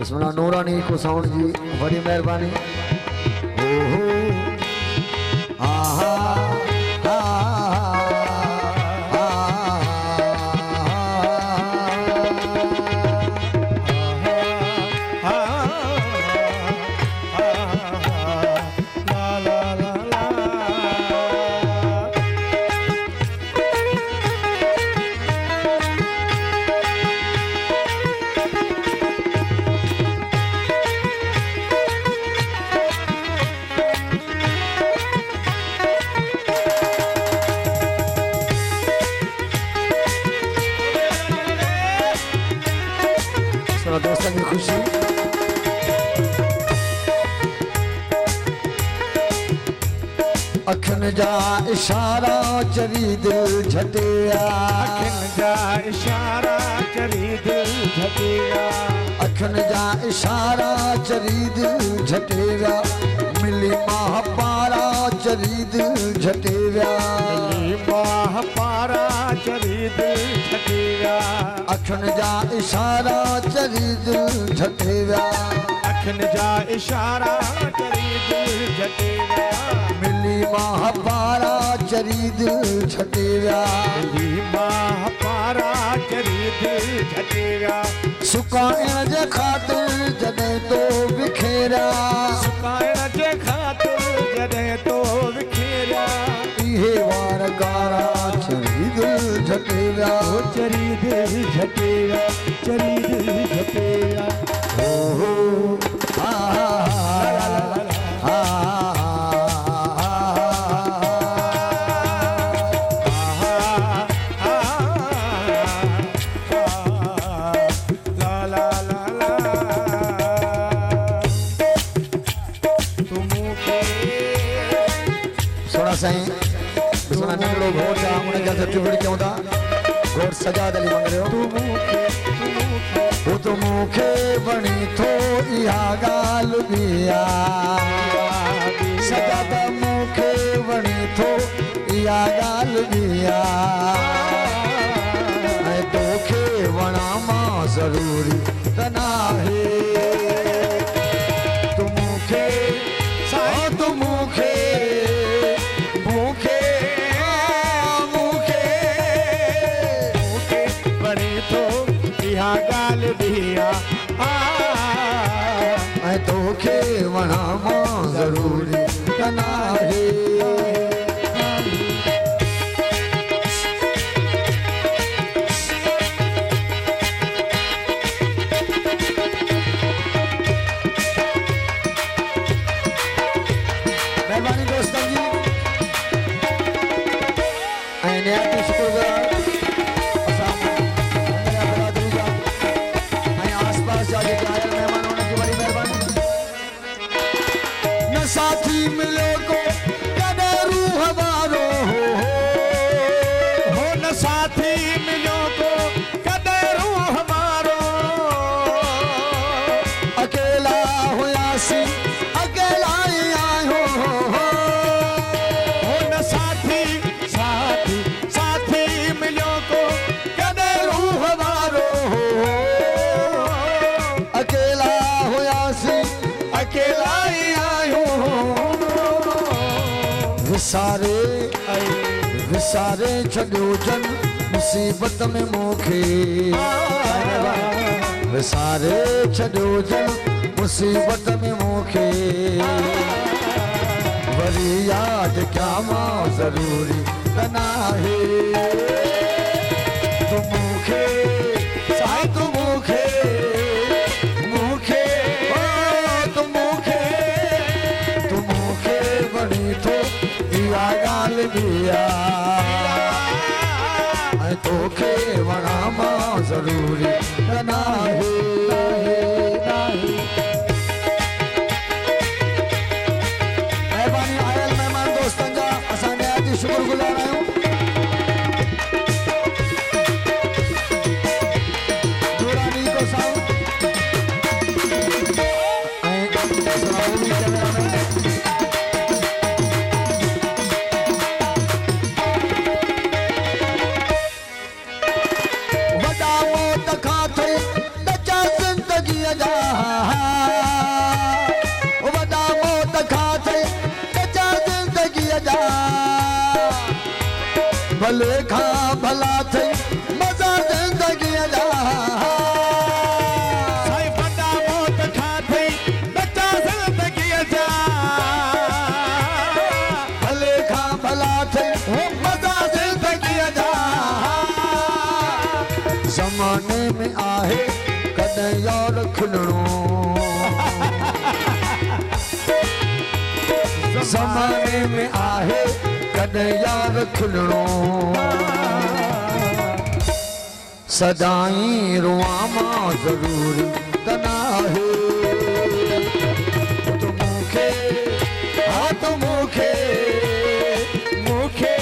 सुना नूरानी को साउंड जी बड़ी मेहरबानी। ओहो आहा दोस्तों की खुशी अखन जा इशारा चरी दिल झटिया, अखन जा इशारा चरी दिल झटिया, अखन जा इशारा चरी दिल झटिया, मिली माह पारा चरी दिल झटिया, मिली माह पारा चरी दिल झटिया, अखन जा इशारा चरी दिल झटिया, अखन जा इशारा चरी दिल झटिया, मिली माह पारा चरी दिल झटिया, मिली माह पारा चरी दिल झटिया, सुकाइण जे ख़ातिर जॾहिं तो विखेरा, सुकाइण जे ख़ातिर जॾहिं तो विखेरा, इहे वार गारा चरी दिल झटिया, चरी दिल झटिया, चरी दिल झटिया, ओहो साईं सुना नंगड़ो घोट आ उन जा सर्टिफिकेट क्यों था घोट सजाद अली मंग रहे हो तो मुखे बणी थो इहा गाल बिया, सजाद मुखे बणी थो इहा गाल बिया, ऐं तोखे वणा मां ज़रूरी त नाहे, तू मुखे तू मुखे गाल दिया ऐं तोखे वणा मां ज़रूरी त नाहे, मेहरबानी दोस्तन जी ऐं निहायती शुक्रगुज़ार साथी मिले को कदे रूह वारो हो न साथी मिलो को कदे रूह मारो, अकेला हुआसी अकेला ही आयो हो न साथी साथी साथी मिलो को कदे रूह मारो, अकेला हुआसी अकेला ही आयो, विसारे विसारे छॾियो जन मुसीबत में मूंखे, विसारे छॾियो जन मुसीबत में मूंखे, वरी याद क्या मां ज़रूरी त नाहे, तू मूंखे साईं तू मूंखे बणी थो इहा गाल बिया, ऐं तोखे वणा मां ज़रूरी त नाहे, महिरबानी आयल महिमान दोस्तनि जा असां निहायती शुक्रगुज़ार आहियूं। नूरानी को साउंड जा वॾा मौत खां थे बचा ज़िंदगी जा भले खां भला थे मज़ा ज़िंदगी जा साईं वॾा मौत खां थे बचा ज़िंदगी जा भले खां भला थे मज़ा ज़िंदगी जा ज़माने में आहे कॾहिं यार खिलणो ज़माने में आहे कॾहिं यार खिलणो सदाई रुआ मां ज़रूरी त नाहे तो मूंखे हाँ तो मूंखे मूंखे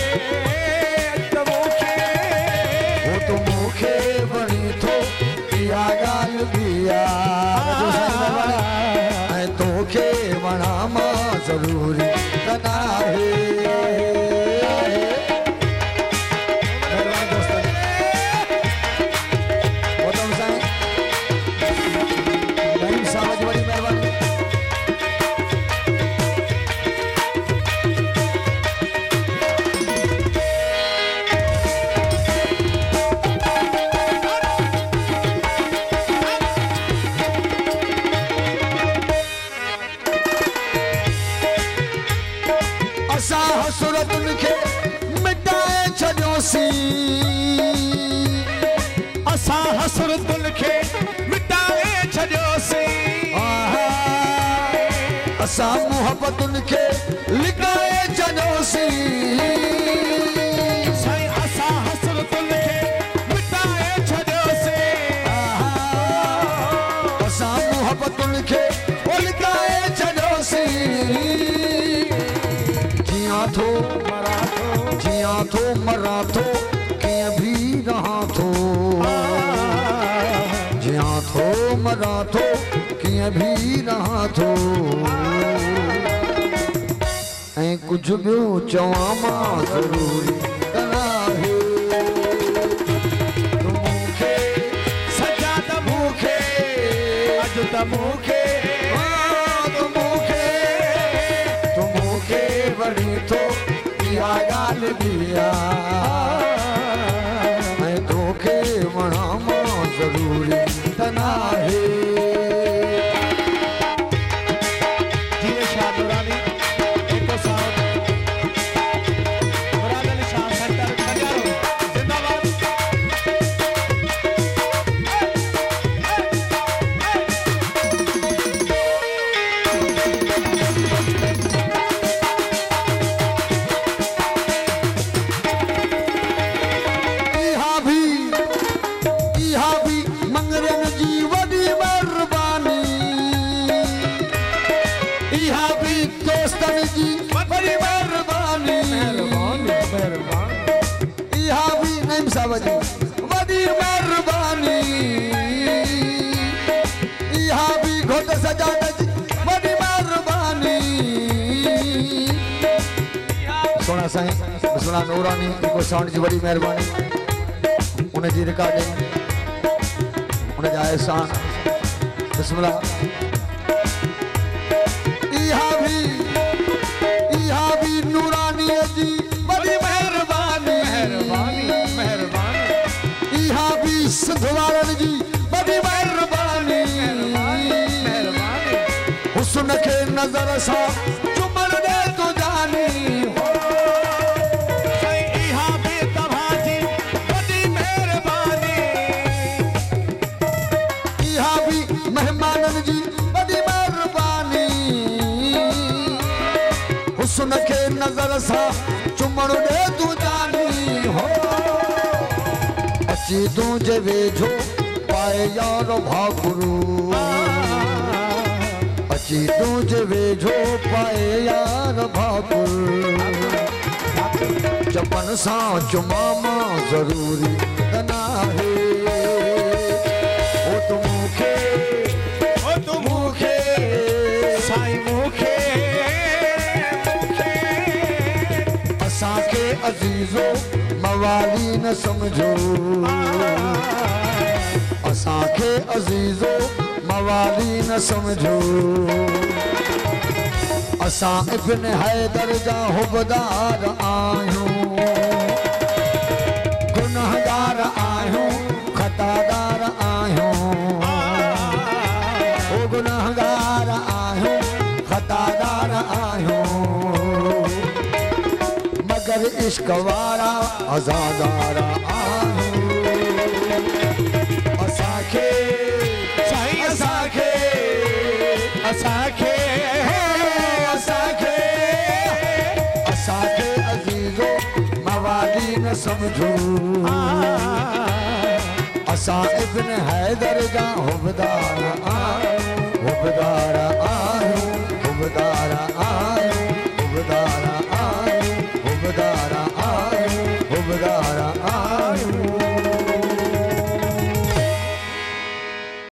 त मूंखे वो तो मूंखे वणी थो इहा ॻाल्हि बि आहे ऐं तोखे वणा मां ज़रूरी त नाहे असां हसरतुनि खे मिटाए छॾियोसीं असां हसरतुनि खे मिटाए छॾियोसीं असां मुहबतुनि खे लिकाए छॾियोसीं साईं असां हसरतुनि खे मिटाए छॾियोसीं असां मुहबतुनि खे लिकाए छॾियोसीं जियां थो मरां थो कीअं बि रहां थो जियां थो मरां थो कीअं बि रहां थो ऐं कुझु ॿियो चवां मां ज़रूरी त नाहे तूं मूंखे सजा त मूंखे अॼु त मूंखे तूं मूंखे वणी थो इहा ॻाल्हि बि आहे ऐं तोखे वणा मां ज़रूरी त नाहे जीअं शाह नूरानी हिकु साउंड मुराद अली शाह सेंटर खजारो जिंदाबाद वॾी महिरबानी इहा बि घोट सजाद जी वॾी महिरबानी सोना साईं बिस्मिल्लाह नूरानी इको साउंड जी वॾी महिरबानी उनजी रिकॉर्डिंग उनजा एहसान बिस्मिल्लाह इहा बि नूरानी जी वॾी महिरबानी इहा बि सिंध वारनि जी वॾी महिरबानी हुस्न खे नज़र सां चुमण ॾे तूं जानी इहा बि तव्हांजी वॾी महिरबानी इहा बि महिमाननि जी वॾी महिरबानी हुस्न खे नज़र सां चुमण ॾे तूं जानी हो अची तुंहिंजे वेझो पाए यार भाकुरू अची तुंहिंजे वेझो पाए यार भाकुरू चपन सां चुमा मां ज़रूरी त नाहे ओ तूं मूंखे साईं मूंखे असांखे अज़ीज़ो मवाली न समझो असांखे अज़ीज़ो मवाली न समझो असां इब्न हैदर जा हुबदार आहियूं गुनहगार आहियूं खतादार आहियूं ओ गुनहगार आहियूं खतादार आहियूं मगर इश्क वारा आज़ादार आहियूं असांखे साईं असांखे असांखे असांखे असांखे अज़ीज़ो मवाली न समझो असां इब्न हैदर जा हुबदार